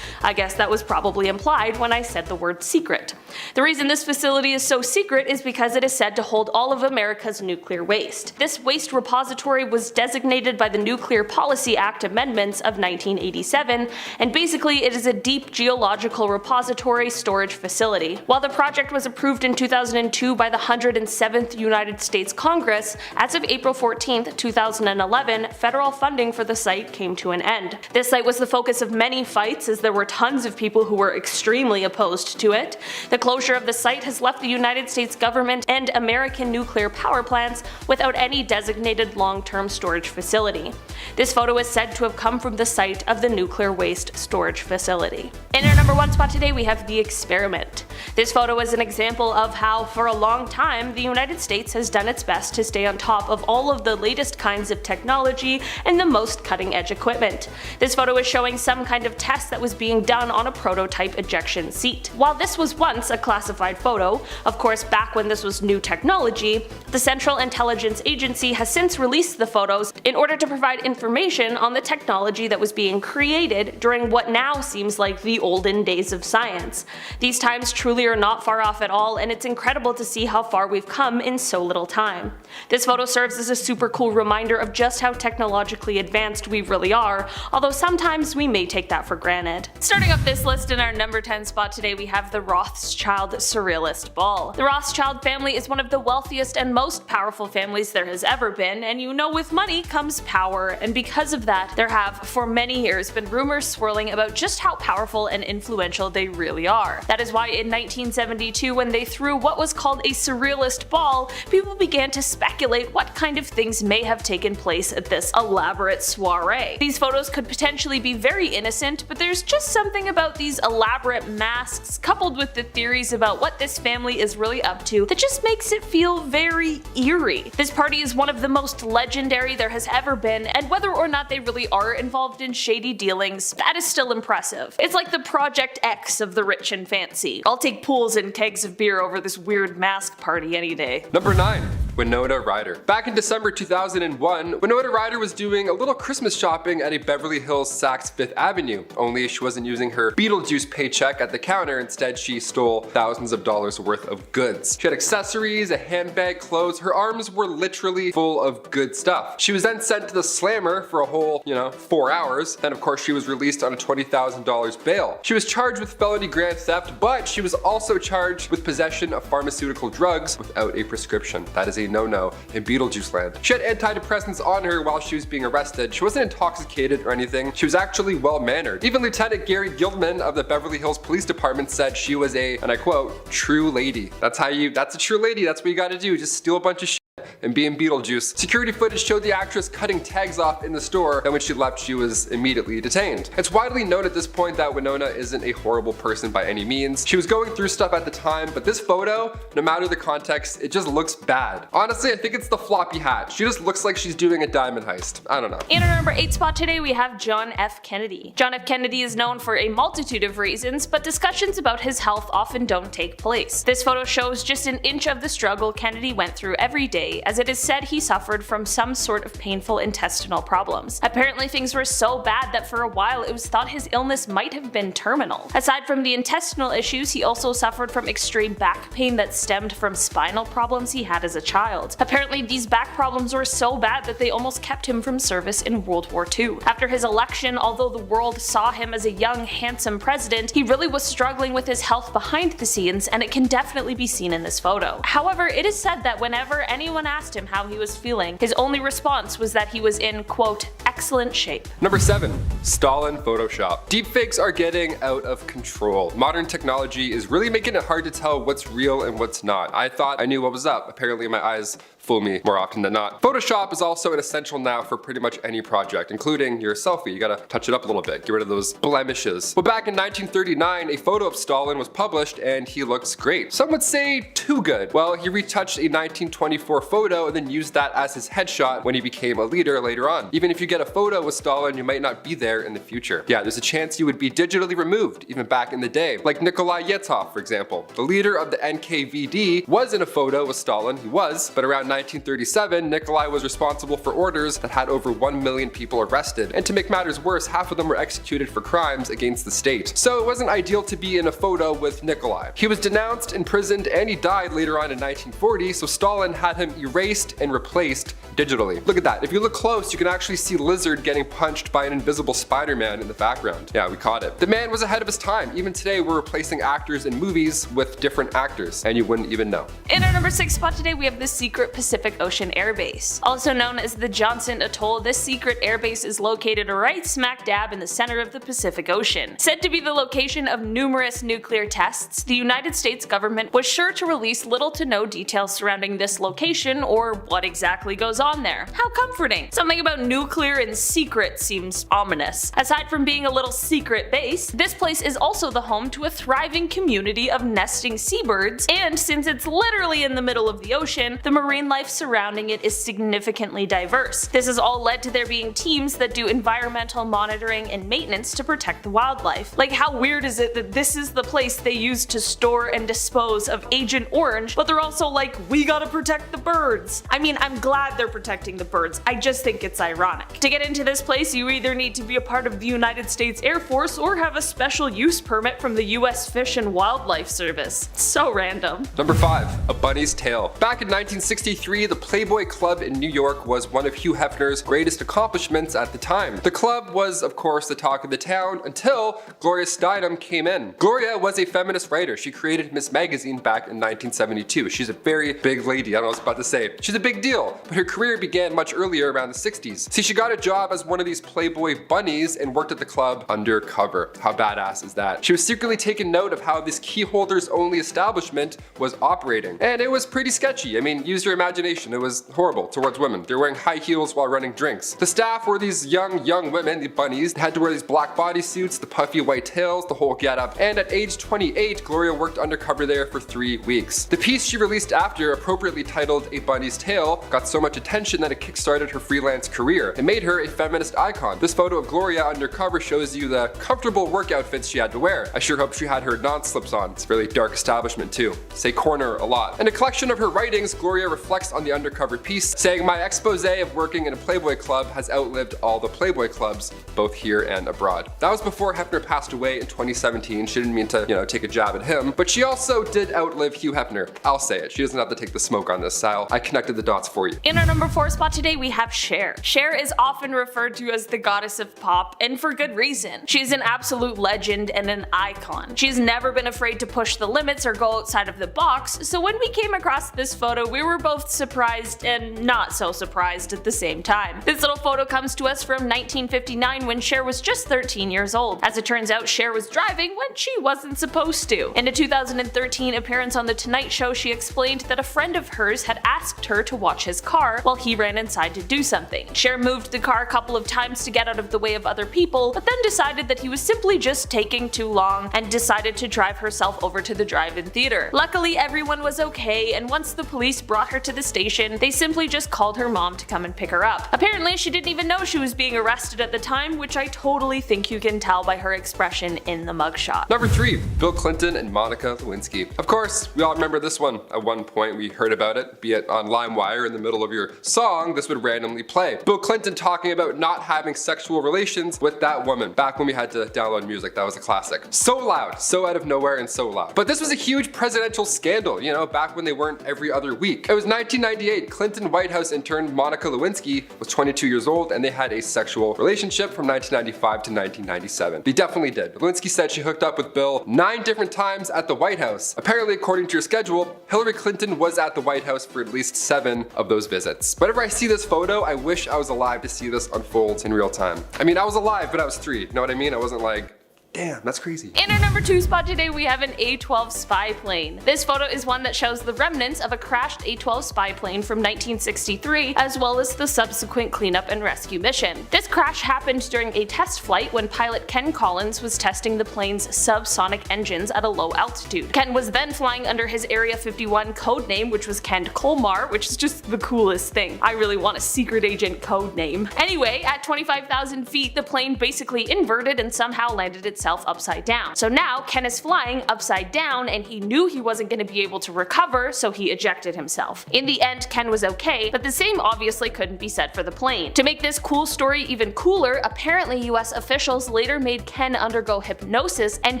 I guess that was probably implied when I said the word secret. The reason this facility is so secret is because it is said to hold all of America's nuclear waste. This waste repository was designated by the Nuclear Policy Act amendments of 1987, and basically it is a deep geological repository storage facility. While the project was approved in 2002 by the 107th United States Congress, as of April 14, 2011, federal funding for the site came to an end. This site was the focus of many fights, as there were tons of people who were extremely opposed to it. The closure of the site has left the United States government and American nuclear power plants without any designated long-term storage facility. This photo is said to have come from the site of the nuclear waste storage facility. In our number 1 spot today we have The Experiment. This photo is an example of how, for a long time, the United States has done its best to stay on top of all of the latest kinds of technology and the most cutting-edge equipment. This photo is showing some kind of test that was being done on a prototype ejection seat. While this was once a classified photo, of course back when this was new technology, the Central Intelligence Agency has since released the photos in order to provide information on the technology that was being created during what now seems like the olden days of science. These times truly are not far off at all, and it's incredible to see how far we've come in so little time. This photo serves as a super cool reminder of just how technologically advanced we really are, although sometimes we may take that for granted. Starting off this list in our number 10 spot today we have the Rothschild Surrealist Ball. The Rothschild family is one of the wealthiest and most powerful families there has ever been, and you know with money comes power, and because of that there have, for many years, been rumors swirling about just how powerful and influential they really are. That is why in 1972, when they threw what was called a surrealist ball, people began to speculate what kind of things may have taken place at this elaborate soiree. These photos could potentially be very innocent, but there's just something about these elaborate masks coupled with the theories about what this family is really up to that just makes it feel very eerie. This party is one of the most legendary there has ever been, and whether or not they really are involved in shady dealings, that is still impressive. It's like the Project X of the rich and fancy. I'll take pools and kegs of beer over this weird mask party any day. Number 9. Winona Ryder. Back in December 2001, Winona Ryder was doing a little Christmas shopping at a Beverly Hills Saks Fifth Avenue, only she wasn't using her Beetlejuice paycheck at the counter. Instead, she stole thousands of dollars worth of goods. She had accessories, a handbag, clothes. Her arms were literally full of good stuff. She was then sent to the slammer for a whole, 4 hours. Then of course she was released on a $20,000 bail. She was charged with felony grand theft, but she was also charged with possession of pharmaceutical drugs without a prescription. That is a no-no in Beetlejuice land. She had antidepressants on her while she was being arrested. She wasn't intoxicated or anything. She was actually well-mannered. Even Lieutenant Gary Gilman of the Beverly Hills Police Department said she was a, and I quote, true lady. That's a true lady. That's what you gotta do. Just steal a bunch of shit and be in Beetlejuice. Security footage showed the actress cutting tags off in the store, and when she left, she was immediately detained. It's widely known at this point that Winona isn't a horrible person by any means. She was going through stuff at the time, but this photo, no matter the context, it just looks bad. Honestly, I think it's the floppy hat. She just looks like she's doing a diamond heist. I don't know. In our number 8 spot today, we have John F. Kennedy. John F. Kennedy is known for a multitude of reasons, but discussions about his health often don't take place. This photo shows just an inch of the struggle Kennedy went through every day, as it is said he suffered from some sort of painful intestinal problems. Apparently things were so bad that for a while it was thought his illness might have been terminal. Aside from the intestinal issues, he also suffered from extreme back pain that stemmed from spinal problems he had as a child. Apparently these back problems were so bad that they almost kept him from service in World War II. After his election, although the world saw him as a young, handsome president, he really was struggling with his health behind the scenes, and it can definitely be seen in this photo. However, it is said that whenever anyone asked him how he was feeling, his only response was that he was in, quote, excellent shape. Number 7. Stalin Photoshop. Deepfakes are getting out of control. Modern technology is really making it hard to tell what's real and what's not. I thought I knew what was up. Apparently my eyes fool me more often than not. Photoshop is also an essential now for pretty much any project, including your selfie. You gotta touch it up a little bit, get rid of those blemishes. But back in 1939, a photo of Stalin was published and he looks great. Some would say too good. Well, he retouched a 1924 photo and then used that as his headshot when he became a leader later on. Even if you get a photo with Stalin, you might not be there in the future. Yeah, there's a chance you would be digitally removed, even back in the day. Like Nikolai Yetov, for example. The leader of the NKVD was in a photo with Stalin, he was, but around 1937, Nikolai was responsible for orders that had over 1 million people arrested, and to make matters worse, half of them were executed for crimes against the state. So it wasn't ideal to be in a photo with Nikolai. He was denounced, imprisoned, and he died later on in 1940, so Stalin had him erased and replaced digitally. Look at that. If you look close, you can actually see Lizard getting punched by an invisible Spider-Man in the background. Yeah, we caught it. The man was ahead of his time. Even today, we're replacing actors in movies with different actors, and you wouldn't even know. In our number 6 spot today, we have the secret Pacific Ocean Air Base. Also known as the Johnson Atoll, this secret air base is located right smack dab in the center of the Pacific Ocean. Said to be the location of numerous nuclear tests, the United States government was sure to release little to no details surrounding this location or what exactly goes on there. How comforting. Something about nuclear and secret seems ominous. Aside from being a little secret base, this place is also the home to a thriving community of nesting seabirds, and since it's literally in the middle of the ocean, the marine life surrounding it is significantly diverse. This has all led to there being teams that do environmental monitoring and maintenance to protect the wildlife. Like, how weird is it that this is the place they use to store and dispose of Agent Orange, but they're also like, we gotta protect the birds. I mean, I'm glad they're protecting the birds, I just think it's ironic. To get into this place, you either need to be a part of the United States Air Force or have a special use permit from the US Fish and Wildlife Service. So random. Number 5. A Bunny's Tail. Back in 1963, the Playboy Club in New York was one of Hugh Hefner's greatest accomplishments at the time. The club was, of course, the talk of the town until Gloria Steinem came in. Gloria was a feminist writer. She created Miss Magazine back in 1972. She's a very big lady, I don't know what I was about to say. She's a big deal, but her career began much earlier, around the 60s. See, she got a job as one of these Playboy bunnies and worked at the club undercover. How badass is that? She was secretly taking note of how this key holders only establishment was operating. And it was pretty sketchy. I mean, use your imagination. It was horrible towards women. They were wearing high heels while running drinks. The staff were these young women, the bunnies. They had to wear these black bodysuits, the puffy white tails, the whole getup. And at age 28, Gloria worked undercover there for 3 weeks. The piece she released after, appropriately titled A Bunny's Tale, got so much attention that it kickstarted her freelance career. It made her a feminist icon. This photo of Gloria undercover shows you the comfortable work outfits she had to wear. I sure hope she had her non-slips on. It's a really dark establishment too. Say corner a lot. In a collection of her writings, Gloria reflects text on the undercover piece saying, "My expose of working in a Playboy club has outlived all the Playboy clubs, both here and abroad." That was before Hefner passed away in 2017. She didn't mean to, take a jab at him, but she also did outlive Hugh Hefner. I'll say it. She doesn't have to take the smoke on this, Sal. I connected the dots for you. In our number 4 spot today, we have Cher. Cher is often referred to as the goddess of pop, and for good reason. She's an absolute legend and an icon. She's never been afraid to push the limits or go outside of the box, so when we came across this photo, we were both surprised and not so surprised at the same time. This little photo comes to us from 1959 when Cher was just 13 years old. As it turns out, Cher was driving when she wasn't supposed to. In a 2013 appearance on The Tonight Show, she explained that a friend of hers had asked her to watch his car while he ran inside to do something. Cher moved the car a couple of times to get out of the way of other people, but then decided that he was simply just taking too long and decided to drive herself over to the drive-in theater. Luckily, everyone was okay, and once the police brought her to the station, they simply just called her mom to come and pick her up. Apparently, she didn't even know she was being arrested at the time, which I totally think you can tell by her expression in the mugshot. Number 3, Bill Clinton and Monica Lewinsky. Of course, we all remember this one. At one point, we heard about it, be it on LimeWire in the middle of your song, this would randomly play. Bill Clinton talking about not having sexual relations with that woman, back when we had to download music. That was a classic. So loud, so out of nowhere, and so loud. But this was a huge presidential scandal, back when they weren't every other week. It was 1998. Clinton White House intern Monica Lewinsky was 22 years old, and they had a sexual relationship from 1995 to 1997. They definitely did. Lewinsky said she hooked up with Bill 9 different times at the White House. Apparently, according to your schedule, Hillary Clinton was at the White House for at least 7 of those visits. Whenever I see this photo, I wish I was alive to see this unfold in real time. I mean, I was alive, but I was 3. You know what I mean? I wasn't like, damn, that's crazy. In our number 2 spot today, we have an A-12 spy plane. This photo is one that shows the remnants of a crashed A-12 spy plane from 1963, as well as the subsequent cleanup and rescue mission. This crash happened during a test flight when pilot Ken Collins was testing the plane's subsonic engines at a low altitude. Ken was then flying under his Area 51 code name, which was Ken Colmar, which is just the coolest thing. I really want a secret agent code name. Anyway, at 25,000 feet, the plane basically inverted and somehow landed itself upside down. So now Ken is flying upside down, and he knew he wasn't going to be able to recover, so he ejected himself. In the end, Ken was okay, but the same obviously couldn't be said for the plane. To make this cool story even cooler, apparently US officials later made Ken undergo hypnosis and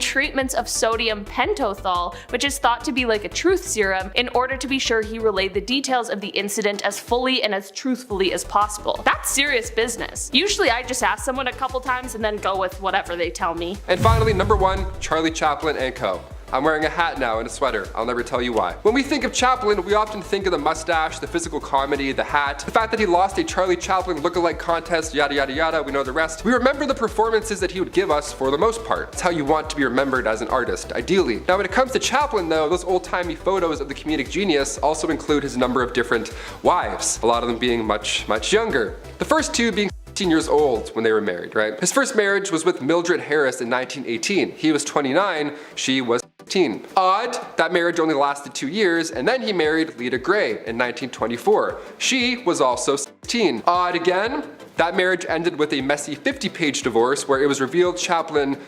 treatments of sodium pentothal, which is thought to be like a truth serum, in order to be sure he relayed the details of the incident as fully and as truthfully as possible. That's serious business. Usually I just ask someone a couple times and then go with whatever they tell me. And finally, number 1, Charlie Chaplin and Co. I'm wearing a hat now and a sweater. I'll never tell you why. When we think of Chaplin, we often think of the mustache, the physical comedy, the hat, the fact that he lost a Charlie Chaplin look-alike contest, yada yada yada, we know the rest. We remember the performances that he would give us for the most part. It's how you want to be remembered as an artist, ideally. Now when it comes to Chaplin though, those old-timey photos of the comedic genius also include his number of different wives, a lot of them being much, much younger. The first 2 being 18 years old when they were married, right? His first marriage was with Mildred Harris in 1918. He was 29, she was 15. Odd, that marriage only lasted 2 years, and then he married Lita Gray in 1924. She was also 16. Odd again, that marriage ended with a messy 50-page divorce where it was revealed Chaplin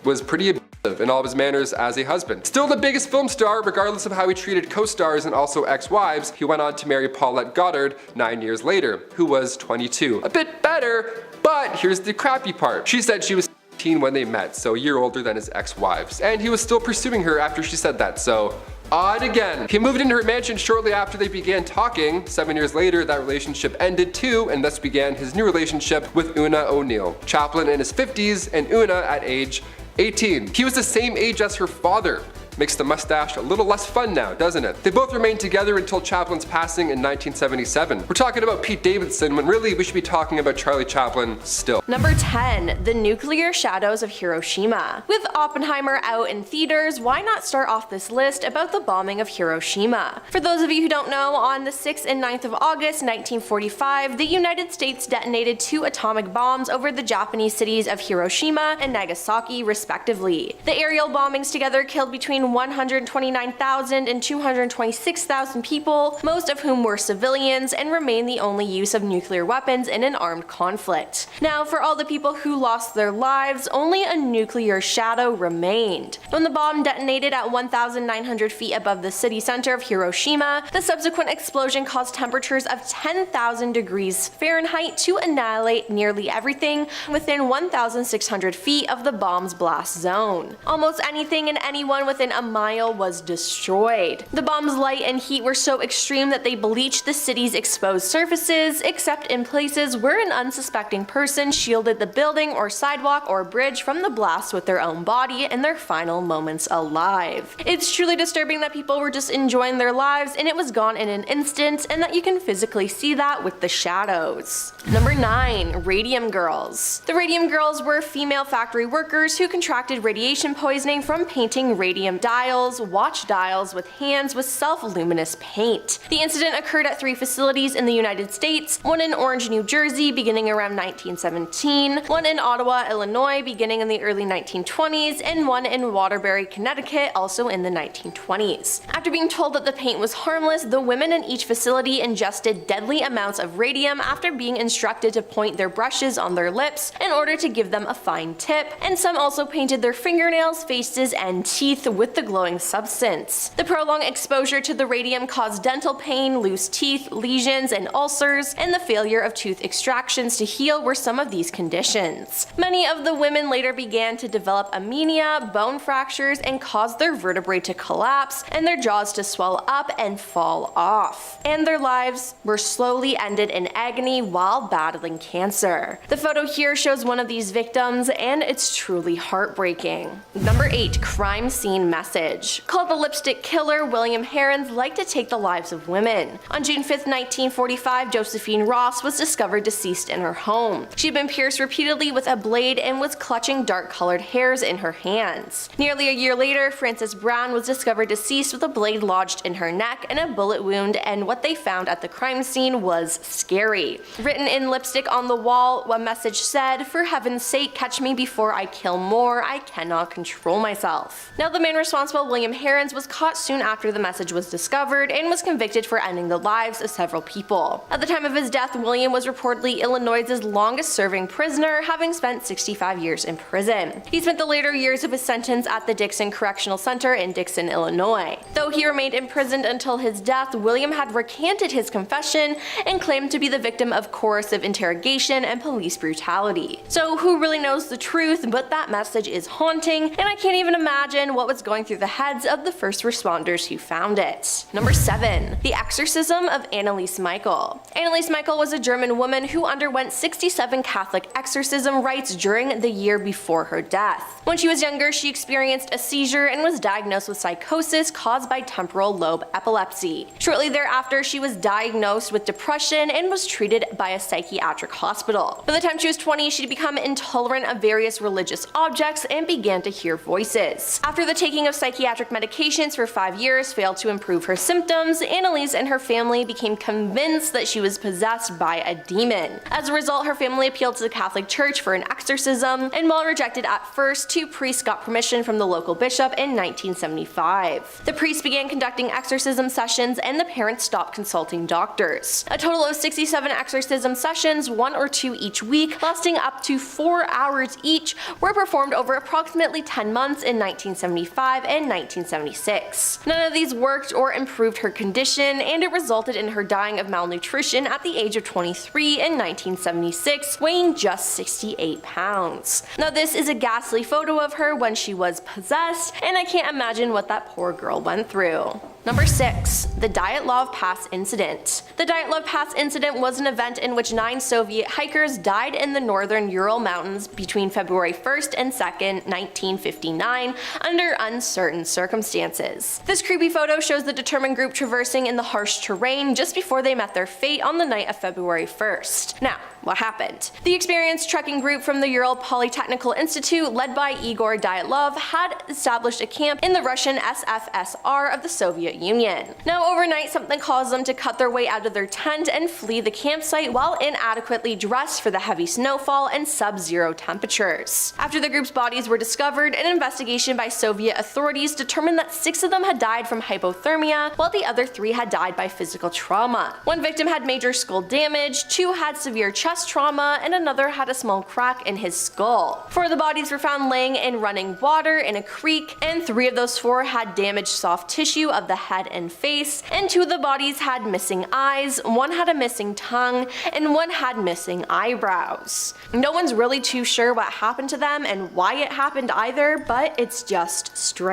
was pretty abusive in all of his manners as a husband. Still the biggest film star, regardless of how he treated co-stars and also ex-wives, he went on to marry Paulette Goddard 9 years later, who was 22. A bit better, but here's the crappy part. She said she was 18 when they met, so a year older than his ex-wives. And he was still pursuing her after she said that, so odd again. He moved into her mansion shortly after they began talking. 7 years later, that relationship ended too, and thus began his new relationship with Una O'Neill. Chaplin in his 50s and Una at age 18. He was the same age as her father. Makes the mustache a little less fun now, doesn't it? They both remained together until Chaplin's passing in 1977. We're talking about Pete Davidson when really we should be talking about Charlie Chaplin still. Number 10. The Nuclear Shadows of Hiroshima. With Oppenheimer out in theaters, why not start off this list about the bombing of Hiroshima? For those of you who don't know, on the 6th and 9th of August 1945, the United States detonated 2 atomic bombs over the Japanese cities of Hiroshima and Nagasaki respectively. The aerial bombings together killed between between 129,000 and 226,000 people, most of whom were civilians, and remain the only use of nuclear weapons in an armed conflict. Now, for all the people who lost their lives, only a nuclear shadow remained. When the bomb detonated at 1,900 feet above the city center of Hiroshima, the subsequent explosion caused temperatures of 10,000 degrees Fahrenheit to annihilate nearly everything within 1,600 feet of the bomb's blast zone. Almost anything and anyone within a mile was destroyed. The bomb's light and heat were so extreme that they bleached the city's exposed surfaces, except in places where an unsuspecting person shielded the building or sidewalk or bridge from the blast with their own body in their final moments alive. It's truly disturbing that people were just enjoying their lives and it was gone in an instant, and that you can physically see that with the shadows. Number 9. Radium Girls. The Radium Girls were female factory workers who contracted radiation poisoning from painting radium dials, watch dials with hands with self-luminous paint. The incident occurred at 3 facilities in the United States, one in Orange, New Jersey beginning around 1917, one in Ottawa, Illinois beginning in the early 1920s, and one in Waterbury, Connecticut also in the 1920s. After being told that the paint was harmless, the women in each facility ingested deadly amounts of radium after being instructed to point their brushes on their lips in order to give them a fine tip, and some also painted their fingernails, faces, and teeth with the glowing substance. The prolonged exposure to the radium caused dental pain, loose teeth, lesions, and ulcers, and the failure of tooth extractions to heal were some of these conditions. Many of the women later began to develop anemia, bone fractures, and caused their vertebrae to collapse and their jaws to swell up and fall off. And their lives were slowly ended in agony while battling cancer. The photo here shows one of these victims, and it's truly heartbreaking. Number 8. Crime Scene Message. Called the Lipstick Killer, William Herons liked to take the lives of women. On June 5, 1945, Josephine Ross was discovered deceased in her home. She had been pierced repeatedly with a blade and was clutching dark-colored hairs in her hands. Nearly a year later, Frances Brown was discovered deceased with a blade lodged in her neck and a bullet wound, and what they found at the crime scene was scary. Written in lipstick on the wall, a message said, "For heaven's sake, catch me before I kill more. I cannot control myself." Now, the man responsible, William Herons, was caught soon after the message was discovered and was convicted for ending the lives of several people. At the time of his death, William was reportedly Illinois' longest-serving prisoner, having spent 65 years in prison. He spent the later years of his sentence at the Dixon Correctional Center in Dixon, Illinois. Though he remained imprisoned until his death, William had recanted his confession and claimed to be the victim of coercive interrogation and police brutality. So who really knows the truth, but that message is haunting, and I can't even imagine what was going through the heads of the first responders who found it. Number 7. The Exorcism of Anneliese Michael. Anneliese Michael was a German woman who underwent 67 Catholic exorcism rites during the year before her death. When she was younger, she experienced a seizure and was diagnosed with psychosis caused by temporal lobe epilepsy. Shortly thereafter, she was diagnosed with depression and was treated by a psychiatric hospital. By the time she was 20, she'd become intolerant of various religious objects and began to hear voices. After the taking of psychiatric medications for 5 years failed to improve her symptoms, Anneliese and her family became convinced that she was possessed by a demon. As a result, her family appealed to the Catholic Church for an exorcism, and while rejected at first, 2 priests got permission from the local bishop in 1975. The priests began conducting exorcism sessions, and the parents stopped consulting doctors. A total of 67 exorcism sessions, 1 or 2 each week, lasting up to 4 hours each, were performed over approximately 10 months in 1975 and 1976. None of these worked or improved her condition, and it resulted in her dying of malnutrition at the age of 23 in 1976, weighing just 68 pounds. Now, this is a ghastly photo of her when she was possessed, and I can't imagine what that poor girl went through. Number 6. The Dyatlov Pass Incident. The Dyatlov Pass Incident was an event in which 9 Soviet hikers died in the northern Ural Mountains between February 1st and 2nd, 1959, under uncertain circumstances. This creepy photo shows the determined group traversing in the harsh terrain just before they met their fate on the night of February 1st. Now, what happened? The experienced trekking group from the Ural Polytechnical Institute, led by Igor Dyatlov, had established a camp in the Russian SFSR of the Soviet Union. Now, overnight, something caused them to cut their way out of their tent and flee the campsite while inadequately dressed for the heavy snowfall and sub-zero temperatures. After the group's bodies were discovered, an investigation by Soviet authorities authorities determined that 6 of them had died from hypothermia, while the other 3 had died by physical trauma. One victim had major skull damage, 2 had severe chest trauma, and another had a small crack in his skull. 4 of the bodies were found laying in running water in a creek, and 3 of those 4 had damaged soft tissue of the head and face, and 2 of the bodies had missing eyes, 1 had a missing tongue, and 1 had missing eyebrows. No one's really too sure what happened to them and why it happened either, but it's just strange.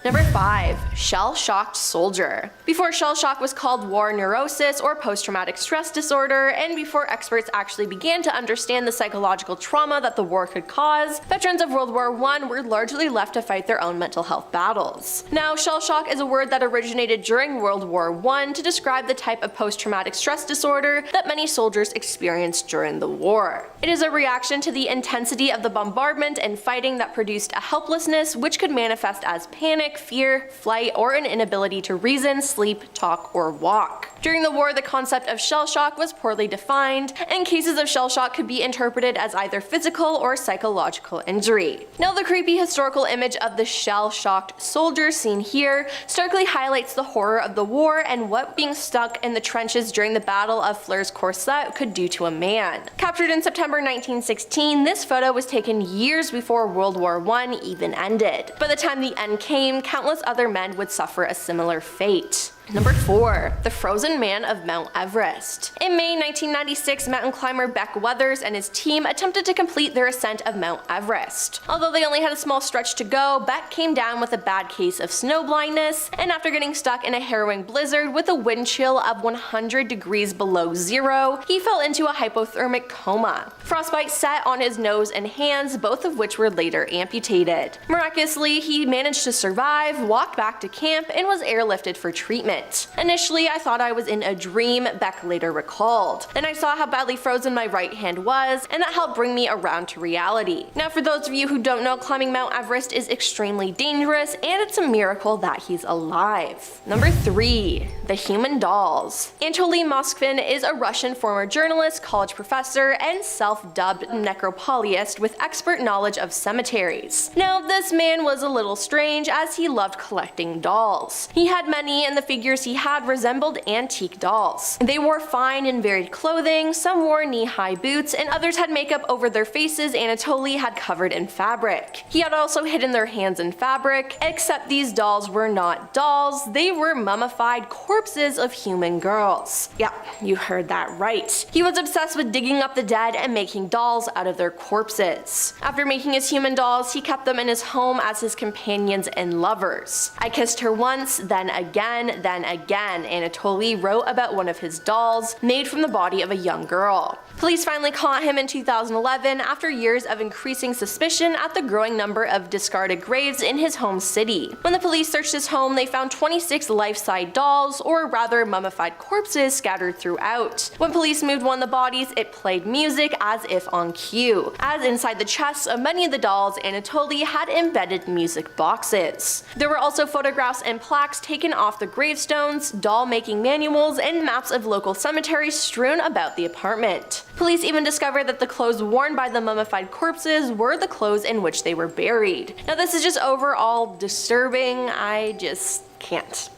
Number 5. Shell-shocked soldier. Before shell shock was called war neurosis or post-traumatic stress disorder, and before experts actually began to understand the psychological trauma that the war could cause, veterans of World War I were largely left to fight their own mental health battles. Now, shell shock is a word that originated during World War I to describe the type of post-traumatic stress disorder that many soldiers experienced during the war. It is a reaction to the intensity of the bombardment and fighting that produced a helplessness which could manifest as panic, fear, flight, or an inability to reason, sleep, talk, or walk. During the war, the concept of shell shock was poorly defined, and cases of shell shock could be interpreted as either physical or psychological injury. Now, the creepy historical image of the shell-shocked soldier seen here starkly highlights the horror of the war and what being stuck in the trenches during the Battle of Flers-Courset could do to a man. Captured in September 1916, this photo was taken years before World War I even ended. By the time the end came, countless other men would suffer a similar fate. Number 4. The Frozen Man of Mount Everest. In May 1996, mountain climber Beck Weathers and his team attempted to complete their ascent of Mount Everest. Although they only had a small stretch to go, Beck came down with a bad case of snow blindness, and after getting stuck in a harrowing blizzard with a wind chill of 100 degrees below zero, he fell into a hypothermic coma. Frostbite set on his nose and hands, both of which were later amputated. Miraculously, he managed to survive, walked back to camp, and was airlifted for treatment. Initially, I thought I was in a dream, Beck later recalled. Then I saw how badly frozen my right hand was, and that helped bring me around to reality. Now, for those of you who don't know, climbing Mount Everest is extremely dangerous, and it's a miracle that he's alive. Number 3. The Human Dolls. Anatoly Moskvin is a Russian former journalist, college professor, and self-dubbed necropolist with expert knowledge of cemeteries. Now, this man was a little strange as he loved collecting dolls. He had many, and the figures he had resembled antique dolls. They wore fine and varied clothing, some wore knee-high boots, and others had makeup over their faces Anatoly had covered in fabric. He had also hidden their hands in fabric, except these dolls were not dolls, they were mummified corpses of human girls. Yeah, you heard that right. He was obsessed with digging up the dead and making dolls out of their corpses. After making his human dolls, he kept them in his home as his companions and lovers. I kissed her once, then again, Anatoly wrote about one of his dolls, made from the body of a young girl. Police finally caught him in 2011 after years of increasing suspicion at the growing number of discarded graves in his home city. When the police searched his home, they found 26 life-size dolls, or rather mummified corpses, scattered throughout. When police moved one of the bodies, it played music as if on cue, as inside the chests of many of the dolls, Anatoly had embedded music boxes. There were also photographs and plaques taken off the gravestones, doll-making manuals, and maps of local cemeteries strewn about the apartment. Police even discovered that the clothes worn by the mummified corpses were the clothes in which they were buried. Now, this is just overall disturbing. I just can't.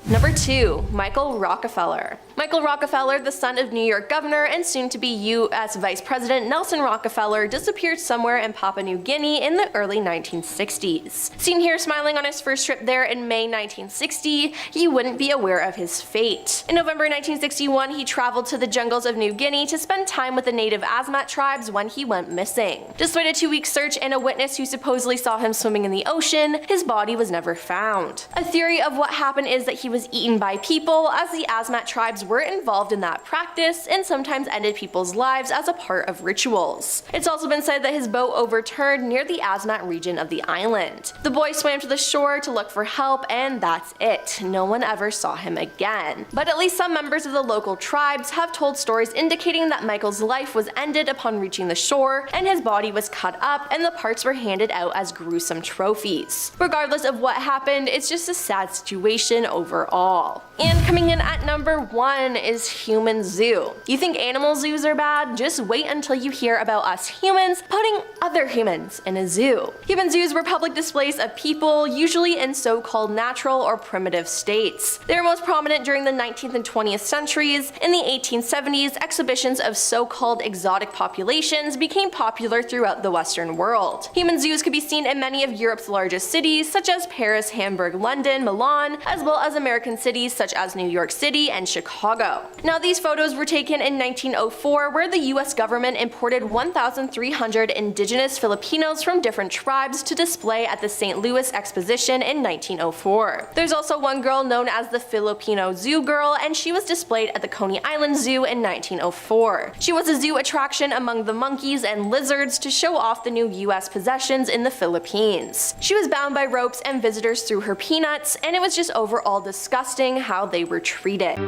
Number 2. Michael Rockefeller. Michael Rockefeller, the son of New York Governor and soon-to-be U.S. Vice President Nelson Rockefeller, disappeared somewhere in Papua New Guinea in the early 1960s. Seen here smiling on his first trip there in May 1960, you wouldn't be aware of his fate. In November 1961, he traveled to the jungles of New Guinea to spend time with the native Asmat tribes when he went missing. Despite a 2-week search and a witness who supposedly saw him swimming in the ocean, his body was never found. A theory of what happened is that he was eaten by people, as the Asmat tribes were involved in that practice and sometimes ended people's lives as a part of rituals. It's also been said that his boat overturned near the Asmat region of the island. The boy swam to the shore to look for help, and that's it. No one ever saw him again. But at least some members of the local tribes have told stories indicating that Michael's life was ended upon reaching the shore, and his body was cut up and the parts were handed out as gruesome trophies. Regardless of what happened, it's just a sad situation overall. And coming in at number 1 is Human Zoo. You think animal zoos are bad? Just wait until you hear about us humans putting other humans in a zoo. Human zoos were public displays of people, usually in so-called natural or primitive states. They were most prominent during the 19th and 20th centuries. In the 1870s, exhibitions of so-called exotic populations became popular throughout the Western world. Human zoos could be seen in many of Europe's largest cities, such as Paris, Hamburg, London, Milan, as well as American cities such as New York City and Chicago. Now, these photos were taken in 1904, where the US government imported 1,300 indigenous Filipinos from different tribes to display at the St. Louis Exposition in 1904. There's also one girl known as the Filipino Zoo Girl, and she was displayed at the Coney Island Zoo in 1904. She was a zoo attraction among the monkeys and lizards to show off the new US possessions in the Philippines. She was bound by ropes and visitors threw her peanuts, and it was just overall disgusting how they were treated.